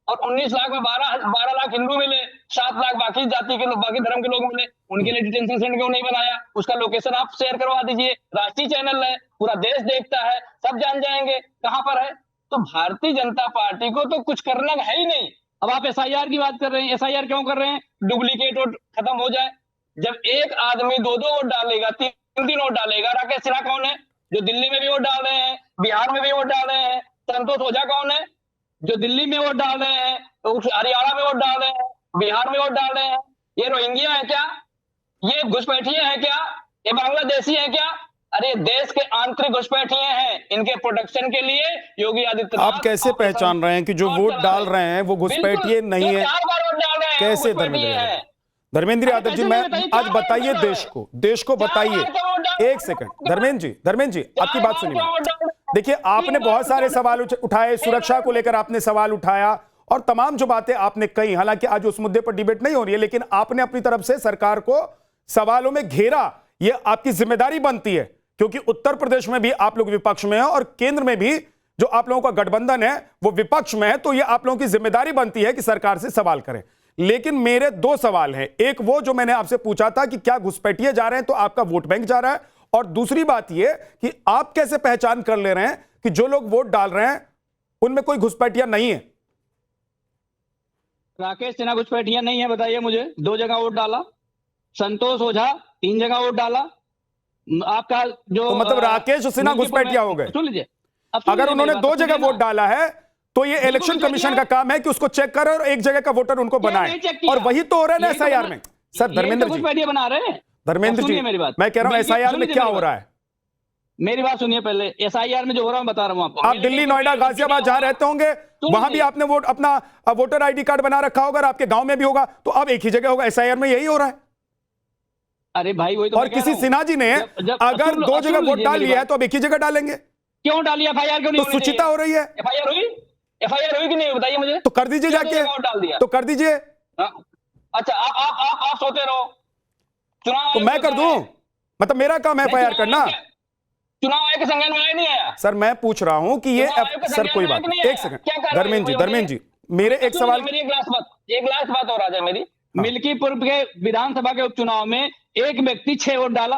और 19 लाख में 12 लाख हिंदू मिले, 7 लाख बाकी जाति के लोग, बाकी धर्म के लोग मिले। उनके लिए डिटेंशन सेंटर क्यों नहीं बनाया? उसका लोकेशन आप शेयर करवा दीजिए, राष्ट्रीय चैनल है, पूरा देश देखता है, सब जान जाएंगे कहां पर है। तो भारतीय जनता पार्टी को तो कुछ करना है ही नहीं। अब आप एसआईआर की बात कर रहे हैं, एसआईआर क्यों कर रहे हैं? डुप्लीकेट वोट खत्म हो जाए। जब एक आदमी 2-2 वोट डालेगा, 3-3 वोट डालेगा, राकेश सिन्हा कौन है जो दिल्ली में भी वोट डाल रहे हैं, बिहार में भी वोट डाल रहे हैं? संतोष ओझा कौन है जो दिल्ली में वोट डाल रहे हैं, हरियाणा में वोट डाल रहे हैं, बिहार में वोट डाल रहे हैं? ये रोहिंग्या है क्या? ये घुसपैठिए हैं क्या? ये बांग्लादेशी है क्या? अरे देश के आंतरिक घुसपैठिए हैं। इनके प्रोटेक्शन के लिए योगी आदित्यनाथ। आप कैसे पहचान रहे हैं कि जो वोट डाल रहे हैं वो घुसपैठिए नहीं है? कैसे धर्मेंद्र यादव जी, मैं आज बताइए देश को बताइए। एक सेकंड धर्मेंद्र जी आपकी बात सुनिए। देखिए, आपने बहुत सारे सवाल उठाए, सुरक्षा को लेकर आपने सवाल उठाया और तमाम जो बातें आपने कही, हालांकि आज उस मुद्दे पर डिबेट नहीं हो रही है, लेकिन आपने अपनी तरफ से सरकार को सवालों में घेरा। यह आपकी जिम्मेदारी बनती है क्योंकि उत्तर प्रदेश में भी आप लोग विपक्ष में हैं और केंद्र में भी जो आप लोगों का गठबंधन है वो विपक्ष में है, तो यह आप लोगों की जिम्मेदारी बनती है कि सरकार से सवाल करें। लेकिन मेरे 2 सवाल हैं। एक वो जो मैंने आपसे पूछा था कि क्या घुसपैठिए जा रहे हैं तो आपका वोट बैंक जा रहा है, और दूसरी बात यह कि आप कैसे पहचान कर ले रहे हैं कि जो लोग वोट डाल रहे हैं उनमें कोई घुसपैठिया नहीं है? राकेश सिन्हा घुसपैठिया नहीं है, बताइए मुझे। 2 जगह वोट डाला, संतोष ओझा 3 जगह वोट डाला। आपका जो तो मतलब राकेश सिन्हा घुसपैठिया हो गए? सुन लीजिए, अगर उन्होंने 2 जगह वोट डाला है तो ये इलेक्शन कमीशन का काम है कि उसको चेक करे और एक जगह का वोटर उनको बनाए, और वही तो हो रहा है ना एसआईआर में। सर धर्मेंद्र जी बना रहे हैं। धर्मेंद्र जी मेरी बात, मैं कह रहा हूं एसआईआर में क्या हो रहा है। मेरी बात सुनिए पहले। एसआईआर में जो हो रहा है बता रहा हूं आपको। आप दिल्ली, नोएडा, गाजियाबाद जहां रहते होंगे वहां भी आपने अपना वोटर आईडी कार्ड बना रखा होगा, आपके गांव में भी होगा, तो अब एक ही जगह होगा। एसआईआर में यही हो रहा है। अरे भाई वही तो। और किसी सिन्हा जी ने अगर 2 जगह वोट डाल लिया है तो अब एक ही जगह डालेंगे। क्यों डालिए? एफआईआर क्यों नहीं? तो सुचिता हो रही है। एफआईआर हुई कि नहीं बताइए मुझे। तो कर दीजिए जाके, तो कर दीजिए। अच्छा आप सोते रहो, चुनाव तो मैं कर दूं? मतलब मेरा काम है एफआईआर करना? चुनाव आयोग के संज्ञान में आया नहीं आया? सर मैं पूछ रहा हूं कि ये सर कोई बात नहीं। एक सेकंड धर्मेंद्र जी मेरे एक सवाल, एक लास्ट बात और आ जाए मेरी। मिल्कीपुर के विधानसभा के उपचुनाव में एक व्यक्ति 6 वोट डाला,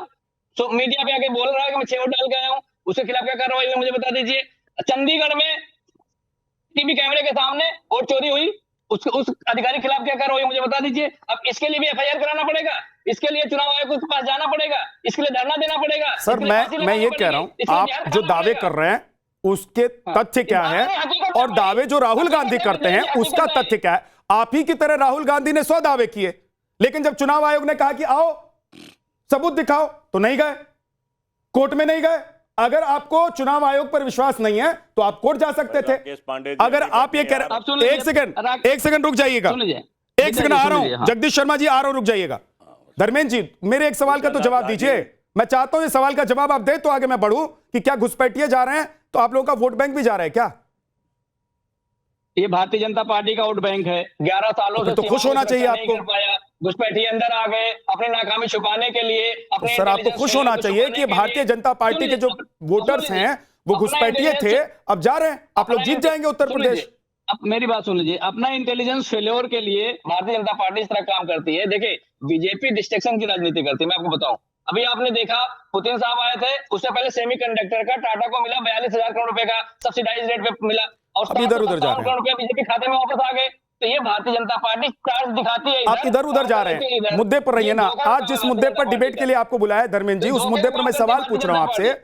तो मीडिया पे आके बोल रहा है कि मैं 6 वोट डाल के आया हूं। उसके खिलाफ क्या कार्रवाई हुई मुझे बता दीजिए। चंडीगढ़ में टीवी कैमरे के सामने वोट चोरी हुई, उस अधिकारी के खिलाफ क्या कार्रवाई मुझे बता दीजिए। अब इसके लिए भी एफआईआर कराना पड़ेगा, इसके लिए चुनाव आयोग के पास जाना पड़ेगा, इसके लिए धरना देना पड़ेगा। सर मैं ये कह रहा हूं, आप जो दावे कर रहे हैं उसके तथ्य क्या है, और दावे जो राहुल गांधी करते हैं उसका तथ्य क्या है? आप ही की तरह राहुल गांधी ने 100 दावे किए, लेकिन जब चुनाव आयोग ने कहा कि आओ सबूत दिखाओ तो नहीं गए, कोर्ट में नहीं गए। अगर आपको चुनाव आयोग पर विश्वास नहीं है तो आप कोर्ट जा सकते थे। अगर आप ये कह रहे, एक सेकंड रुक जाइएगा, एक सेकंड आ रहा हूं। जगदीश शर्मा जी आ रहा हूं, रुक जाइएगा। धर्मेंद्र जी मेरे एक सवाल का तो जवाब दीजिए। मैं चाहता हूं ये सवाल का जवाब आप दे तो आगे मैं बढ़ूं कि क्या घुसपैठिए जा रहे हैं तो आप लोगों का वोट बैंक भी जा रहा है क्या? ये भारतीय जनता पार्टी का वोट बैंक है। 11 सालों से तो खुश होना चाहिए आपको। नहीं कर पाया, घुसपैठी अंदर आ गए अपनी नाकामी छुपाने के लिए। अपने सर आपको खुश होना चाहिए कि भारतीय जनता पार्टी के जो वोटर्स हैं वो घुसपैठिए थे, अब जा रहे हैं, आप लोग जीत जाएंगे उत्तर प्रदेश। अब मेरी बात सुन लीजिए, अपना इंटेलिजेंस फेल्योर के लिए भारतीय जनता पार्टी इस तरह काम करती है। देखिए बीजेपी डिस्ट्रैक्शन की राजनीति करती है। मैं आपको बताऊं, अभी आपने देखा पुतिन साहब आए थे, उससे पहले सेमीकंडक्टर का टाटा को मिला 42,000 करोड़ रुपए का सब्सिडाइज रेट पे मिला, और अब इधर उधर जा रहे हैं। करोड़ रुपए बीजेपी खाते में वापस आ गए। तो ये भारतीय जनता पार्टी कार्ड दिखाती है। आप इधर उधर जा रहे हैं, मुद्दे पर रहिए ना। आज जिस मुद्दे पर डिबेट के लिए आपको बुलाया है धर्मेंद्र जी, उस मुद्दे पर मैं सवाल पूछ रहा हूं आपसे,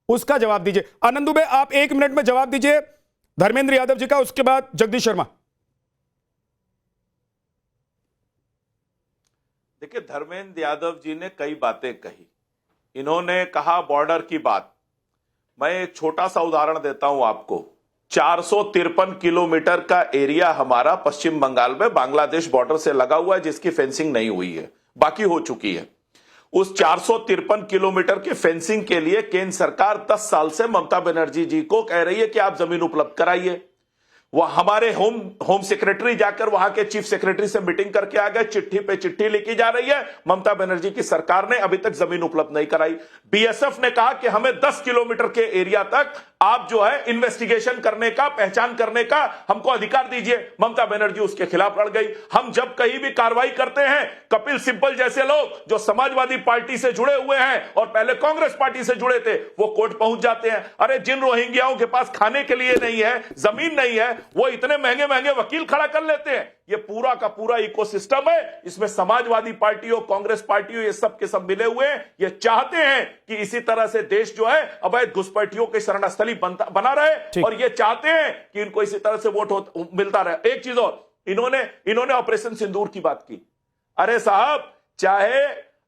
उसका जवाब दीजिए। आनंद दुबे आप 1 मिनट में जवाब दीजिए धर्मेंद्र यादव जी का, उसके बाद जगदीश शर्मा। देखिए, धर्मेंद्र यादव जी ने कई बातें कही। इन्होंने कहा बॉर्डर की बात। मैं एक छोटा सा उदाहरण देता हूं आपको। 453 किलोमीटर का एरिया हमारा पश्चिम बंगाल में बांग्लादेश बॉर्डर से लगा हुआ है, जिसकी फेंसिंग नहीं हुई है, बाकी हो चुकी है। उस 453 किलोमीटर के फेंसिंग के लिए केंद्र सरकार 10 साल से ममता बनर्जी जी को कह रही है कि आप जमीन उपलब्ध कराइए। वह हमारे होम सेक्रेटरी जाकर वहां के चीफ सेक्रेटरी से मीटिंग करके आ गए, चिट्ठी पे चिट्ठी लिखी जा रही है, ममता बनर्जी की सरकार ने अभी तक जमीन उपलब्ध नहीं कराई। बीएसएफ ने कहा कि हमें 10 किलोमीटर के एरिया तक आप जो है इन्वेस्टिगेशन करने का, पहचान करने का हमको अधिकार दीजिए। ममता बनर्जी उसके खिलाफ लड़ गई। हम जब कहीं भी कार्रवाई करते हैं, कपिल सिब्बल जैसे लोग जो समाजवादी पार्टी से जुड़े हुए हैं और पहले कांग्रेस पार्टी से जुड़े थे, वो कोर्ट पहुंच जाते हैं। अरे जिन रोहिंग्याओं के पास खाने के लिए नहीं है, जमीन नहीं है, वो इतने महंगे महंगे वकील खड़ा कर लेते हैं। ये पूरा का पूरा इकोसिस्टम है, इसमें समाजवादी पार्टी हो, कांग्रेस पार्टी हो, ये सब के सब मिले हुए हैं। ये चाहते हैं कि इसी तरह से देश जो है अवैध घुसपैठियों की शरणस्थली बना रहे, और ये चाहते हैं कि इनको इसी तरह से वोट मिलता रहे। एक चीज और, इन्होंने ऑपरेशन सिंदूर की बात की। अरे साहब, चाहे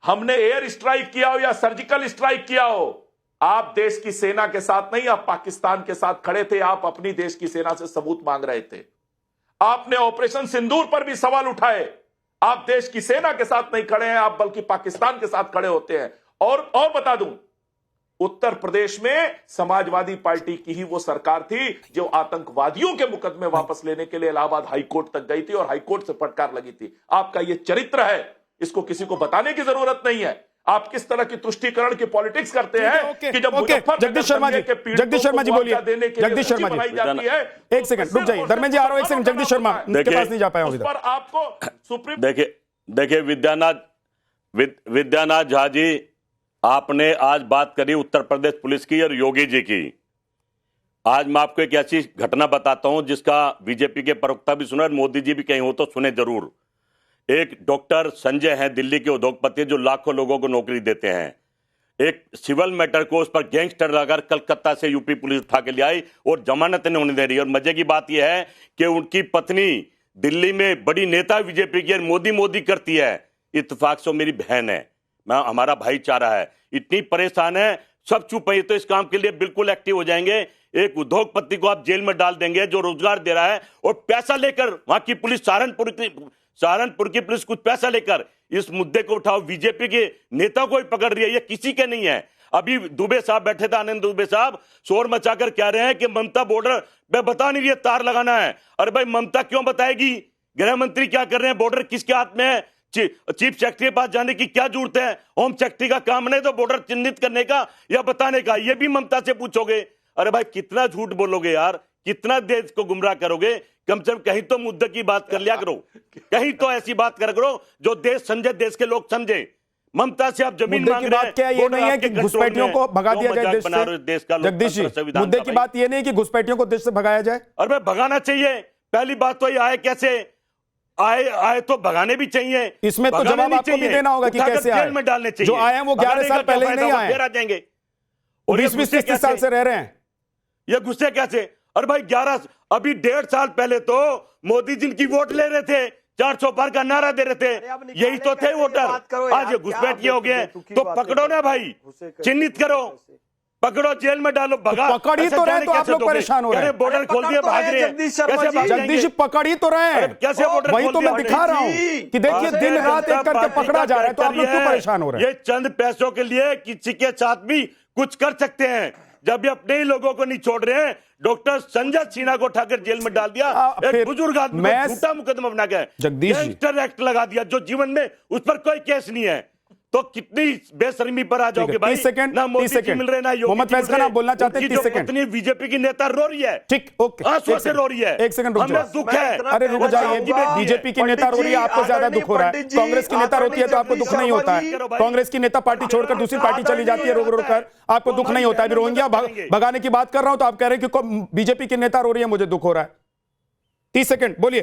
हमने एयर स्ट्राइक किया हो या सर्जिकल स्ट्राइक किया हो, आप देश की सेना के साथ नहीं, आप पाकिस्तान के साथ खड़े थे। आप अपनी देश की सेना से सबूत मांग रहे थे। आपने ऑपरेशन सिंदूर पर भी सवाल उठाए। आप देश की सेना के साथ नहीं खड़े हैं, आप बल्कि पाकिस्तान के साथ खड़े होते हैं। और बता दूं, उत्तर प्रदेश में समाजवादी पार्टी की ही वो सरकार थी जो आतंकवादियों के मुकदमे वापस लेने के लिए इलाहाबाद हाईकोर्ट तक गई थी और हाईकोर्ट से फटकार लगी थी। आपका ये चरित्र है, इसको किसी को बताने की जरूरत नहीं है। आप किस तरह की तुष्टीकरण की पॉलिटिक्स करते हैं कि जब जगदीश शर्मा जी बोलिए। जगदीश शर्मा जी एक सेकंड रुक जाइए। धर्मेंद्र जी आ रहा हूं, एक सेकंड। जगदीश शर्मा के पास नहीं जा पाया हूं इधर। आपको सुप्रीम देखिए विद्यानाथ झा जी, आपने आज बात करी उत्तर प्रदेश पुलिस की और योगी जी की। आज मैं आपको एक ऐसी घटना बताता हूं जिसका बीजेपी के प्रवक्ता भी सुना और मोदी जी भी कहीं हो तो सुने जरूर। एक डॉक्टर संजय हैं दिल्ली के उद्योगपति जो लाखों लोगों को नौकरी देते हैं। एक सिविल मैटर को उस पर गैंगस्टर लगाकर कलकत्ता से यूपी पुलिस उठा के ले आई और जमानत नहीं होने दे रही। और मजे की बात यह है कि उनकी पत्नी दिल्ली में बड़ी नेता बीजेपी की मोदी करती है। इत्तेफाक से मेरी बहन है, हमारा भाईचारा है। इतनी परेशान है, सब चुप है। तो इस काम के लिए बिल्कुल एक्टिव हो जाएंगे। एक उद्योगपति को आप जेल में डाल देंगे जो रोजगार दे रहा है, और पैसा लेकर वहां की पुलिस, सहारनपुर की पुलिस कुछ पैसा लेकर इस मुद्दे को उठाओ। बीजेपी के नेता को ही पकड़ रही है, ये किसी के नहीं है। अभी दुबे साहब बैठे थे, आनंद दुबे साहब शोर मचाकर कह रहे हैं कि ममता बॉर्डर पे बता नहीं रही है, तार लगाना है। अरे भाई, ममता क्यों बताएगी? गृह मंत्री क्या कर रहे हैं? बॉर्डर किसके हाथ में है? चीफ सेक्रेटरी के पास जाने की क्या जरूरत है? होम सेक्रेटरी का काम नहीं तो बॉर्डर चिन्हित करने का या बताने का, ये भी ममता से पूछोगे? अरे भाई, कितना झूठ बोलोगे यार, कितना देश को गुमराह करोगे? कम से कम कहीं तो मुद्दे की बात कर लिया करो, कहीं तो ऐसी बात कर करो जो देश समझे, देश के लोग समझे। ममता से आप जमीन मांग रहे हैं, क्या ये नहीं है कि घुसपैठियों को भगा दिया जाए देश से? जगदीश जी, मुद्दे की बात ये नहीं कि घुसपैठियों को देश से भगाया जाए। और भाई, भगाना चाहिए। पहली बात तो ये आए कैसे आए तो भगाने भी चाहिए। इसमें तो जवाब आपको भी देना होगा कि कैसे आए। में डालने चाहिए। जो आए हैं वो 11 साल पहले ही नहीं आए, फिर आ जाएंगे। और 20-30 साल से रह रहे हैं। ये गुस्से कैसे? अरे भाई, 11 अभी 1.5 साल पहले तो मोदी जिनकी वोट ले रहे थे, 400 पार का नारा दे रहे थे, यही तो थे वोटर। आज ये घुसपैठिए हो गए, तो पकड़ो ना भाई, चिन्हित करो, पकड़ो, जेल में डालो, भगा। पकड़ ही तो रहे तो आप लोग परेशान हो रहे हैं। बॉर्डर खोल दिए, भाग रहे हैं। जगदीश पकड़ ही तो रहे हैं, कैसे बॉर्डर? वही तो मैं दिखा रहा हूँ कि देखिए दिन रात एक करके पकड़ा जा रहा है, तो आप लोग क्यों परेशान हो रहे हैं? ये चंद पैसों के लिए किसी के साथ भी कुछ कर सकते हैं। जब ये अपने ही लोगों को नहीं छोड़ रहे हैं। डॉक्टर संजय सिन्हा को उठाकर जेल में डाल दिया, एक बुजुर्ग आदमी को झूठा मुकदमा बना के जगदीश जी, गैंगस्टर एक्ट लगा दिया, जो जीवन में उस पर कोई केस नहीं है। तो कितनी बेशर्मी पर आ जाओगे भाई। 30 सेकंड, ना मोदी 30 जी सेकंड। मिल रहे, ना योगी मोहम्मद जी मिल फैज खान, रहे। आप बोलना चाहते हैं? उनकी 30 जो सेकंड। पत्नी बीजेपी की नेता रो रही है, ठीक, ओके, आंसुओं से रो रही है। एक सेकंड रुक हमें जाओ। दुख है। अरे रुक जाइए, बीजेपी की नेता रो रही है, आपको ज्यादा दुख हो रहा है। कांग्रेस की नेता रोती है तो आपको दुख नहीं होता है। कांग्रेस की नेता पार्टी छोड़कर दूसरी पार्टी चली जाती है, रोक कर, आपको दुख नहीं होता है। रोहिंग्या भगाने की बात कर रहा हूं तो आप कह रहे हैं कि बीजेपी की नेता रो रही है, मुझे दुख हो रहा है। 30 सेकंड बोलिए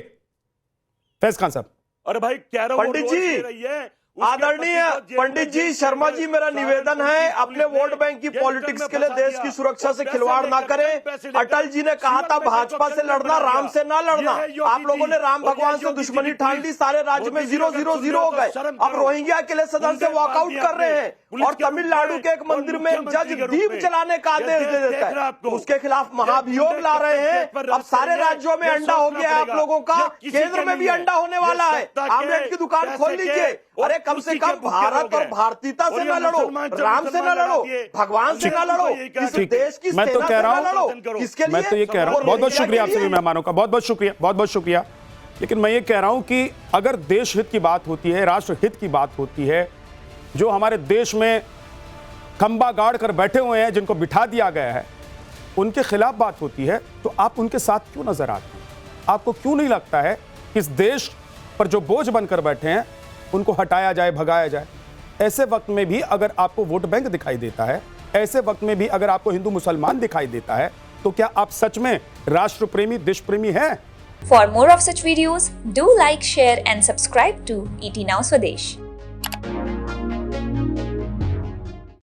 फैज खान साहब। अरे भाई कह रहा हूं पंडित जी, आदरणीय पंडित जी, शर्मा जी, मेरा निवेदन है अपने वोट बैंक की पॉलिटिक्स के लिए देश की सुरक्षा से खिलवाड़ ना करें। अटल जी ने कहा था भाजपा से लड़ना, राम से ना लड़ना। आप लोगों ने राम भगवान से दुश्मनी ठान ली, सारे राज्य में 0-0-0 हो गए। अब रोहिंग्या के लिए सदन से वॉकआउट कर रहे हैं और तमिलनाडु के एक मंदिर में जज दीप जलाने का आदेश दे देता है, उसके खिलाफ महाभियोग ला रहे हैं। अब सारे राज्यों में अंडा हो गया है आप लोगों का, केंद्र में भी अंडा होने वाला है। आमलेट की दुकान खोल लीजिए। अरे कम से कम भारत और भारतीयता से ना लड़ो, राम से ना लड़ो, भगवान से ना लड़ो, इस देश की मैं तो सेना कह से रहा ना हूं, लड़ो। किसके लिए? मैं तो ये कह रहा हूं, बहुत बहुत शुक्रिया आप सभी मेहमानों का, बहुत बहुत शुक्रिया, बहुत बहुत शुक्रिया। लेकिन मैं ये कह रहा हूं कि अगर देश हित की बात होती है, राष्ट्र हित की बात होती है, जो हमारे देश में खंबा गाड़ कर बैठे हुए हैं, जिनको बिठा दिया गया है, उनके खिलाफ बात होती है, तो आप उनके साथ क्यों नजर आते हैं? आपको क्यों नहीं लगता है कि इस देश पर जो बोझ बनकर बैठे हैं उनको हटाया जाए, भगाया जाए? ऐसे वक्त में भी अगर आपको वोट बैंक दिखाई देता है, ऐसे वक्त में भी अगर आपको हिंदू मुसलमान दिखाई देता है, तो क्या आप सच में राष्ट्र प्रेमी, देश प्रेमी हैं? For more of such videos, do like, share and subscribe to ET Now Swadesh.